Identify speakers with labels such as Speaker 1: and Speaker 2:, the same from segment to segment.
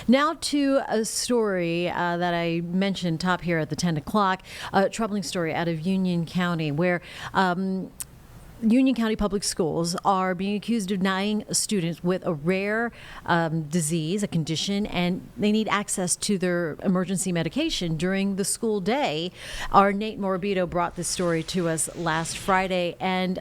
Speaker 1: Now to a story that I mentioned top here at the 10 o'clock, a troubling story out of Union County where Union County Public Schools are being accused of denying students with a rare disease, a condition, and they need access to their emergency medication during the school day. Our Nate Morabito brought this story to us last Friday, and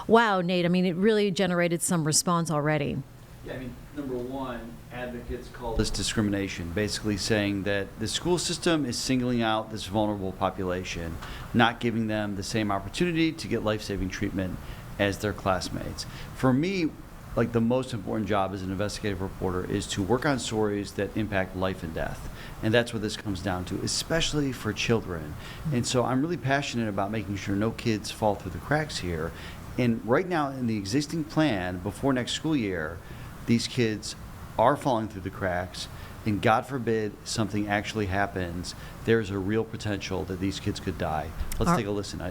Speaker 1: wow, Nate, I mean, it really generated some response already.
Speaker 2: Yeah, I mean, number one, advocates call this discrimination, basically saying that the school system is singling out this vulnerable population, not giving them the same opportunity to get life-saving treatment as their classmates. For me, like, the most important job as an investigative reporter is to work on stories that impact life and death. And that's what this comes down to, especially for children. And so I'm really passionate about making sure no kids fall through the cracks here. And right now in the existing plan, before next school year, these kids are falling through the cracks, and God forbid something actually happens, there's a real potential that these kids could die. Let's take a listen.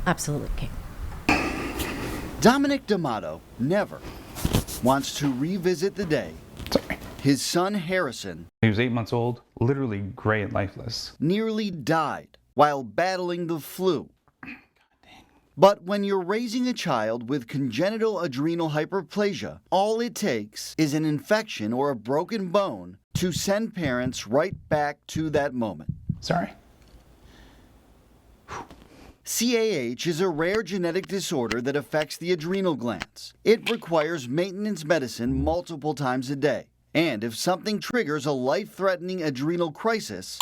Speaker 1: Absolutely. Okay.
Speaker 3: Dominic D'Amato never wants to revisit the day his son Harrison,
Speaker 4: he was 8 months old, literally gray and lifeless,
Speaker 3: nearly died while battling the flu. But when you're raising a child with congenital adrenal hyperplasia, all it takes is an infection or a broken bone to send parents right back to that moment.
Speaker 4: Sorry.
Speaker 3: CAH is a rare genetic disorder that affects the adrenal glands. It requires maintenance medicine multiple times a day. And if something triggers a life-threatening adrenal crisis,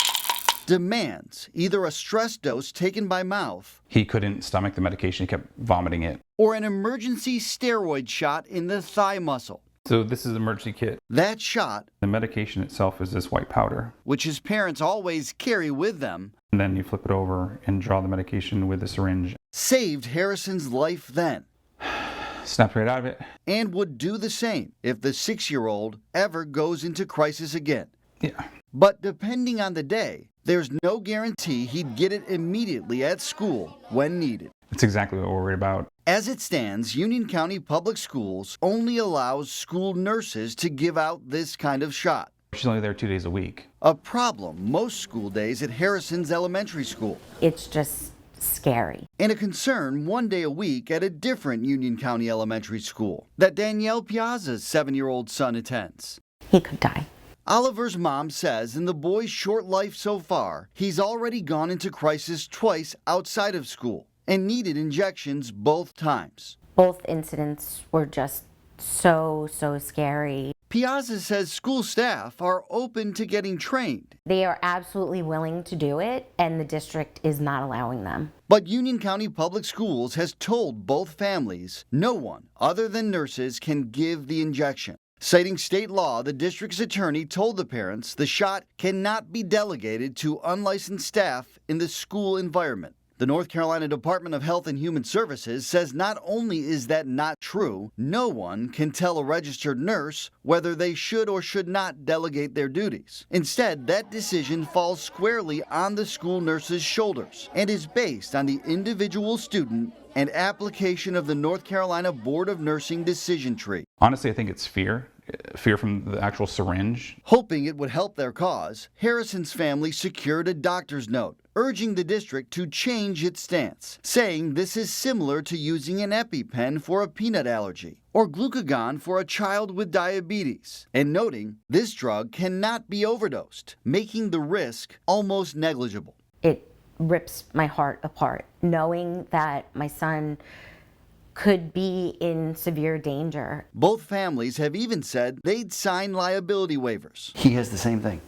Speaker 3: demands either a stress dose taken by mouth,
Speaker 4: he couldn't stomach the medication, he kept vomiting it,
Speaker 3: or an emergency steroid shot in the thigh muscle.
Speaker 4: So this is an emergency kit.
Speaker 3: That shot,
Speaker 4: The medication itself is this white powder.
Speaker 3: which his parents always carry with them,
Speaker 4: And then you flip it over and draw the medication with a syringe.
Speaker 3: saved Harrison's life then,
Speaker 4: Snapped right out of it.
Speaker 3: and would do the same if the 6-year-old ever goes into crisis again.
Speaker 4: Yeah.
Speaker 3: But depending on the day, there's no guarantee he'd get it immediately at school when needed.
Speaker 4: That's exactly what we're worried about.
Speaker 3: As it stands, Union County Public Schools only allows school nurses to give out this kind of shot.
Speaker 4: She's only there 2 days a week.
Speaker 3: A problem most school days at Harrison's elementary school.
Speaker 5: It's just scary.
Speaker 3: And a concern 1 day a week at a different Union County elementary school that Danielle Piazza's 7-year-old son attends.
Speaker 5: He could die.
Speaker 3: Oliver's mom says in the boy's short life so far, he's already gone into crisis twice outside of school and needed injections both times.
Speaker 5: Both incidents were just so scary.
Speaker 3: Piazza says school staff are open to getting trained.
Speaker 5: They are absolutely willing to do it, and the district is not allowing them.
Speaker 3: But Union County Public Schools has told both families no one other than nurses can give the injection. Citing state law, the district's attorney told the parents the shot cannot be delegated to unlicensed staff in the school environment. The North Carolina Department of Health and Human Services says not only is that not true, no one can tell a registered nurse whether they should or should not delegate their duties. Instead, that decision falls squarely on the school nurse's shoulders and is based on the individual student and application of the North Carolina Board of Nursing decision tree.
Speaker 4: Honestly, I think it's fear from the actual syringe.
Speaker 3: Hoping it would help their cause, Harrison's family secured a doctor's note, urging the district to change its stance, saying this is similar to using an EpiPen for a peanut allergy or glucagon for a child with diabetes, and noting this drug cannot be overdosed, making the risk almost negligible.
Speaker 5: It rips my heart apart, knowing that my son could be in severe danger.
Speaker 3: Both families have even said they'd sign liability waivers.
Speaker 2: He has the same thing.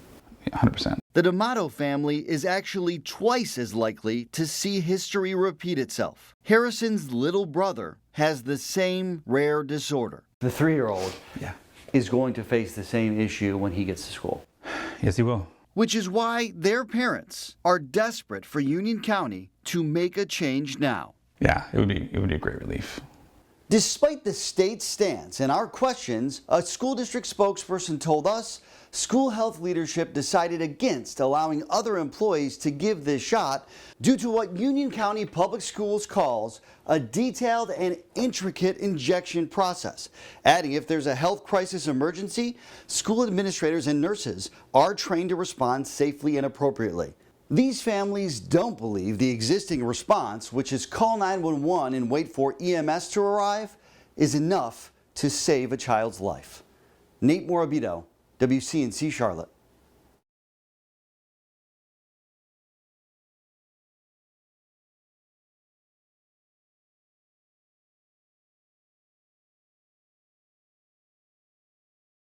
Speaker 4: 100%.
Speaker 3: The D'Amato family is actually twice as likely to see history repeat itself. Harrison's little brother has the same rare disorder.
Speaker 2: The 3-year-old
Speaker 4: Yeah.
Speaker 2: is going to face the same issue when he gets to school.
Speaker 4: Yes, he will.
Speaker 3: Which is why their parents are desperate for Union County to make a change now.
Speaker 4: Yeah, it would be a great relief.
Speaker 3: Despite the state's stance and our questions, a school district spokesperson told us school health leadership decided against allowing other employees to give this shot due to what Union County Public Schools calls a detailed and intricate injection process, adding if there's a health crisis emergency, school administrators and nurses are trained to respond safely and appropriately. These families don't believe the existing response, which is call 911 and wait for EMS to arrive, is enough to save a child's life. Nate Morabito, WCNC Charlotte.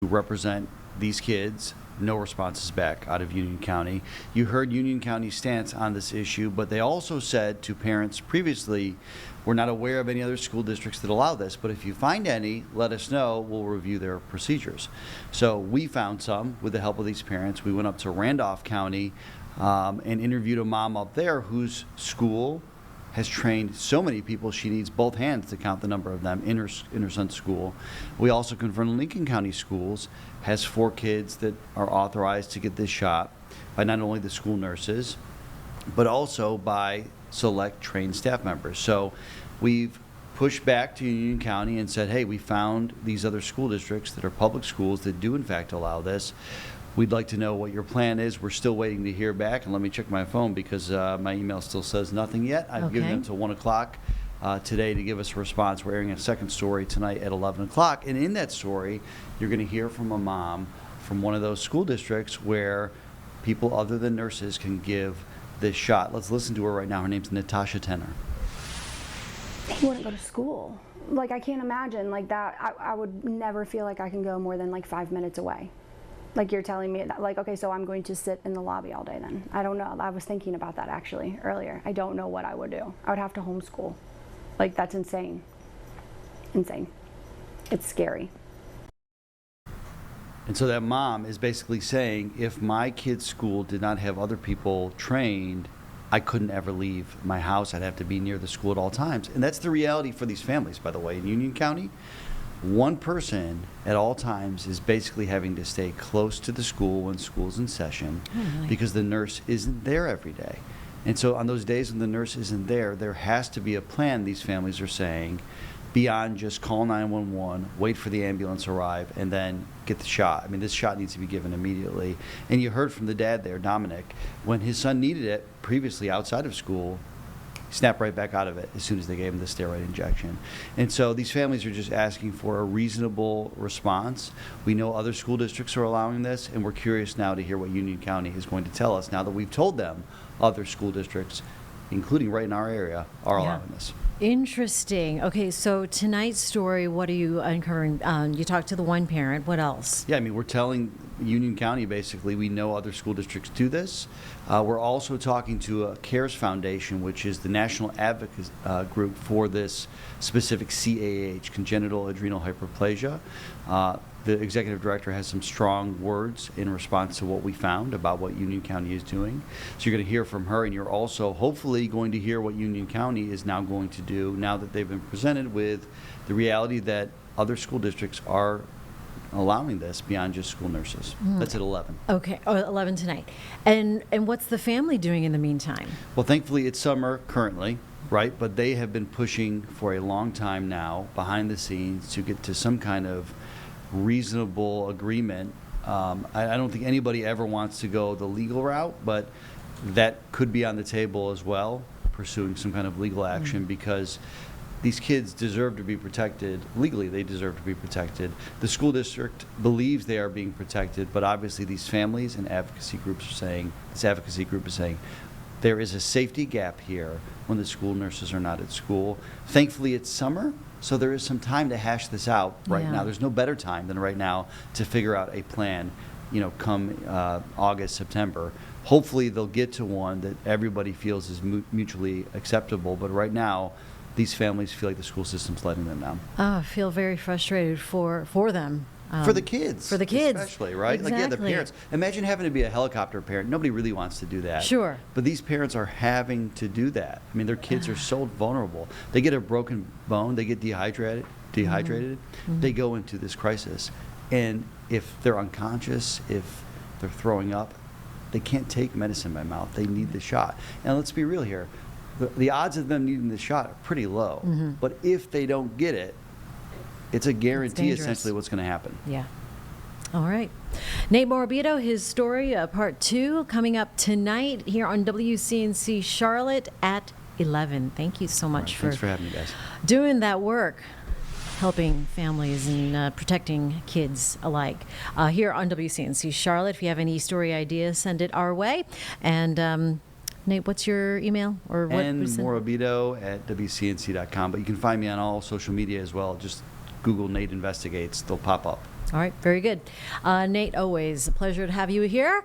Speaker 2: Represent these kids. No responses back out of Union County. You heard Union County's stance on this issue, but they also said to parents previously, we're not aware of any other school districts that allow this, but if you find any, let us know. We'll review their procedures. So we found some with the help of these parents. We went up to Randolph County and interviewed a mom up there whose school has trained so many people she needs both hands to count the number of them in her son's school. We also confirmed Lincoln County Schools has 4 kids that are authorized to get this shot by not only the school nurses, but also by select trained staff members. So we've pushed back to Union County and said, hey, we found these other school districts that are public schools that do in fact allow this. We'd like to know what your plan is. We're still waiting to hear back, and let me check my phone because my email still says nothing yet. I've given them till 1 o'clock today to give us a response. We're airing a second story tonight at 11 o'clock, and in that story, you're going to hear from a mom from one of those school districts where people other than nurses can give this shot. Let's listen to her right now. Her name's Natasha Tenner.
Speaker 6: He wouldn't go to school. Like, I can't imagine like that. I would never feel like I can go more than like 5 minutes away. Like, you're telling me that, like, okay, so I'm going to sit in the lobby all day then. I don't know. I was thinking about that actually earlier. I don't know what I would do. I would have to homeschool. Like, that's insane. Insane. It's scary.
Speaker 2: And so that mom is basically saying, if my kid's school did not have other people trained, I couldn't ever leave my house. I'd have to be near the school at all times. And that's the reality for these families, by the way. In Union County, one person at all times is basically having to stay close to the school when school's in session because the nurse isn't there every day. And so on those days when the nurse isn't there, there has to be a plan, these families are saying, beyond just call 911, wait for the ambulance arrive, and then get the shot. I mean, this shot needs to be given immediately. And you heard from the dad there, Dominic, when his son needed it previously outside of school, snapped right back out of it as soon as they gave him the steroid injection. And so these families are just asking for a reasonable response. We know other school districts are allowing this, and we're curious now to hear what Union County is going to tell us now that we've told them other school districts, including right in our area, are allowing this.
Speaker 1: Interesting. Okay, so tonight's story, what are you uncovering? You talked to the one parent. What else?
Speaker 2: Yeah, I mean, we're telling Union County, basically, we know other school districts do this. We're also talking to a CARES Foundation, which is the national advocacy group for this specific CAH, congenital adrenal hyperplasia. The executive director has some strong words in response to what we found about what Union County is doing. So you're going to hear from her, and you're also hopefully going to hear what Union County is now going to do now that they've been presented with the reality that other school districts are allowing this beyond just school nurses. That's at 11.
Speaker 1: Okay, 11 tonight. And what's the family doing in the meantime?
Speaker 2: Well, thankfully it's summer currently, right? But they have been pushing for a long time now behind the scenes to get to some kind of reasonable agreement. I don't think anybody ever wants to go the legal route, but that could be on the table as well, pursuing some kind of legal action because these kids deserve to be protected. Legally, they deserve to be protected. The school district believes they are being protected, but obviously these families and advocacy groups are saying, this advocacy group is saying, there is a safety gap here when the school nurses are not at school. Thankfully, it's summer, so there is some time to hash this out right now. There's no better time than right now to figure out a plan, come August, September. Hopefully, they'll get to one that everybody feels is mutually acceptable, but right now, these families feel like the school system's letting them down.
Speaker 1: I feel very frustrated for them.
Speaker 2: For the kids.
Speaker 1: For the kids.
Speaker 2: Especially, right?
Speaker 1: Exactly.
Speaker 2: Like, the parents. Imagine having to be a helicopter parent. Nobody really wants to do that.
Speaker 1: Sure.
Speaker 2: But these parents are having to do that. I mean, their kids are so vulnerable. They get a broken bone, they get dehydrated, dehydrated, they go into this crisis. And if they're unconscious, if they're throwing up, they can't take medicine by mouth. They need the shot. And let's be real here. The odds of them needing the shot are pretty low. But if they don't get it, it's a guarantee essentially what's going to happen.
Speaker 1: Yeah. All right. Nate Morabito, his story, part 2, coming up tonight here on WCNC Charlotte at 11. Thank you so much
Speaker 2: Thanks for having me, guys.
Speaker 1: doing that work, helping families and protecting kids alike. Here on WCNC Charlotte, if you have any story ideas, send it our way. And Nate, what's your email? Or what?
Speaker 2: nmorabito@wcnc.com. But you can find me on all social media as well. Just Google Nate Investigates. They'll pop up.
Speaker 1: All right, very good. Nate, always a pleasure to have you here.